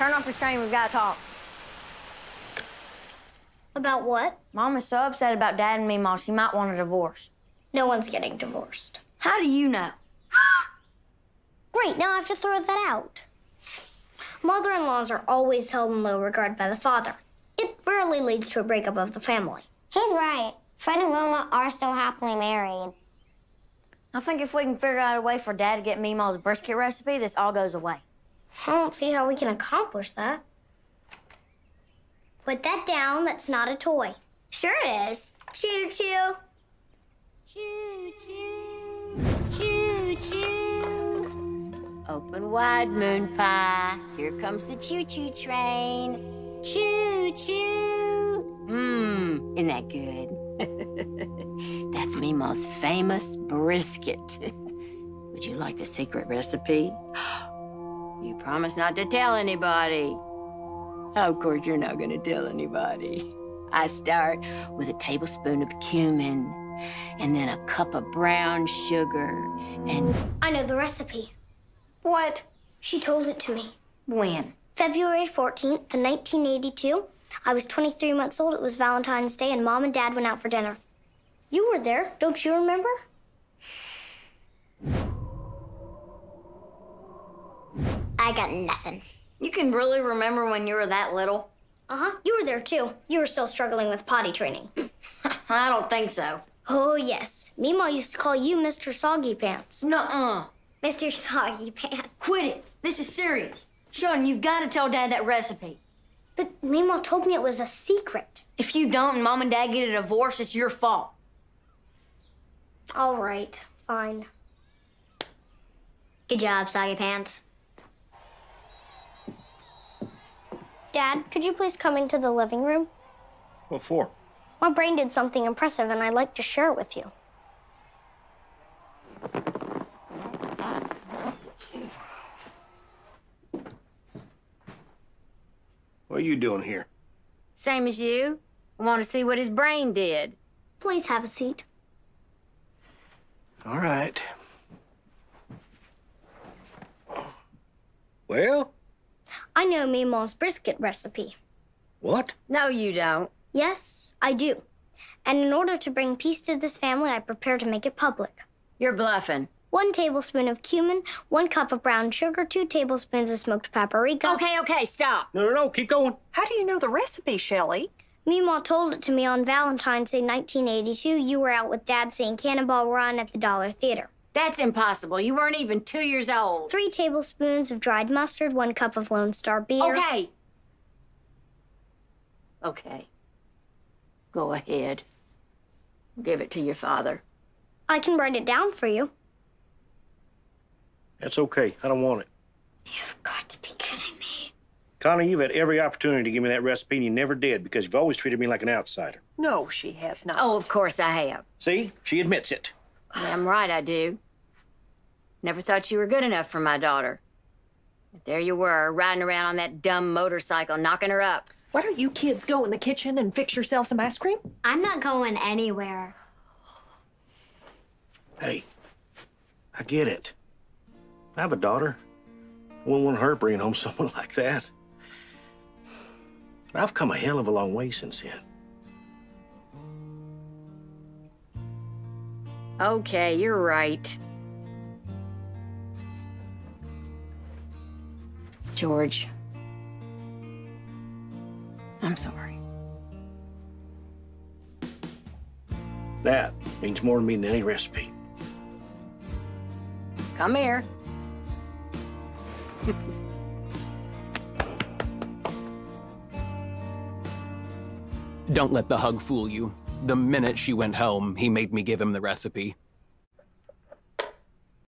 Turn off the train, we've got to talk. About what? Mom is so upset about Dad and Meemaw, she might want a divorce. No one's getting divorced. How do you know? Great, now I have to throw that out. Mother-in-laws are always held in low regard by the father. It rarely leads to a breakup of the family. He's right. Fred and Wilma are still happily married. I think if we can figure out a way for Dad to get Meemaw's brisket recipe, this all goes away. I don't see how we can accomplish that. Put that down, that's not a toy. Sure it is. Choo-choo. Choo-choo. Choo-choo. Open wide, moon pie. Here comes the choo-choo train. Choo-choo. Isn't that good? That's Meemaw's famous brisket. Would you like the secret recipe? You promise not to tell anybody. Of course, you're not gonna tell anybody. I start with a tablespoon of cumin, and then a cup of brown sugar, and... I know the recipe. What? She told it to me. When? February 14th, 1982. I was 23 months old. It was Valentine's Day, and Mom and Dad went out for dinner. You were there. Don't you remember? I got nothing. You can really remember when you were that little? Uh-huh. You were there, too. You were still struggling with potty training. I don't think so. Oh, yes. Meemaw used to call you Mr. Soggy Pants. Nuh-uh. Mr. Soggy Pants. Quit it. This is serious. Sheldon, you've got to tell Dad that recipe. But Meemaw told me it was a secret. If you don't and Mom and Dad get a divorce, it's your fault. All right. Fine. Good job, Soggy Pants. Dad, could you please come into the living room? What for? My brain did something impressive, and I'd like to share it with you. What are you doing here? Same as you. I want to see what his brain did. Please have a seat. All right. Well? I know Meemaw's brisket recipe. What? No, you don't. Yes, I do. And in order to bring peace to this family, I prepare to make it public. You're bluffing. 1 tablespoon of cumin, 1 cup of brown sugar, 2 tablespoons of smoked paprika. Okay, stop. No, keep going. How do you know the recipe, Shelley? Meemaw told it to me on Valentine's Day, 1982. You were out with Dad seeing Cannonball Run at the Dollar Theater. That's impossible. You weren't even 2 years old. 3 tablespoons of dried mustard, 1 cup of Lone Star beer. Okay. Go ahead. Give it to your father. I can write it down for you. That's okay. I don't want it. You've got to be kidding me. Connie, you've had every opportunity to give me that recipe, and you never did because you've always treated me like an outsider. No, she has not. Oh, of course I have. See? She admits it. Damn right I do. Never thought you were good enough for my daughter. But there you were, riding around on that dumb motorcycle, knocking her up. Why don't you kids go in the kitchen and fix yourself some ice cream? I'm not going anywhere. Hey, I get it. I have a daughter. I wouldn't want her bringing home someone like that. But I've come a hell of a long way since then. Okay, you're right. George, I'm sorry. That means more to me than any recipe. Come here. Don't let the hug fool you. The minute she went home, he made me give him the recipe.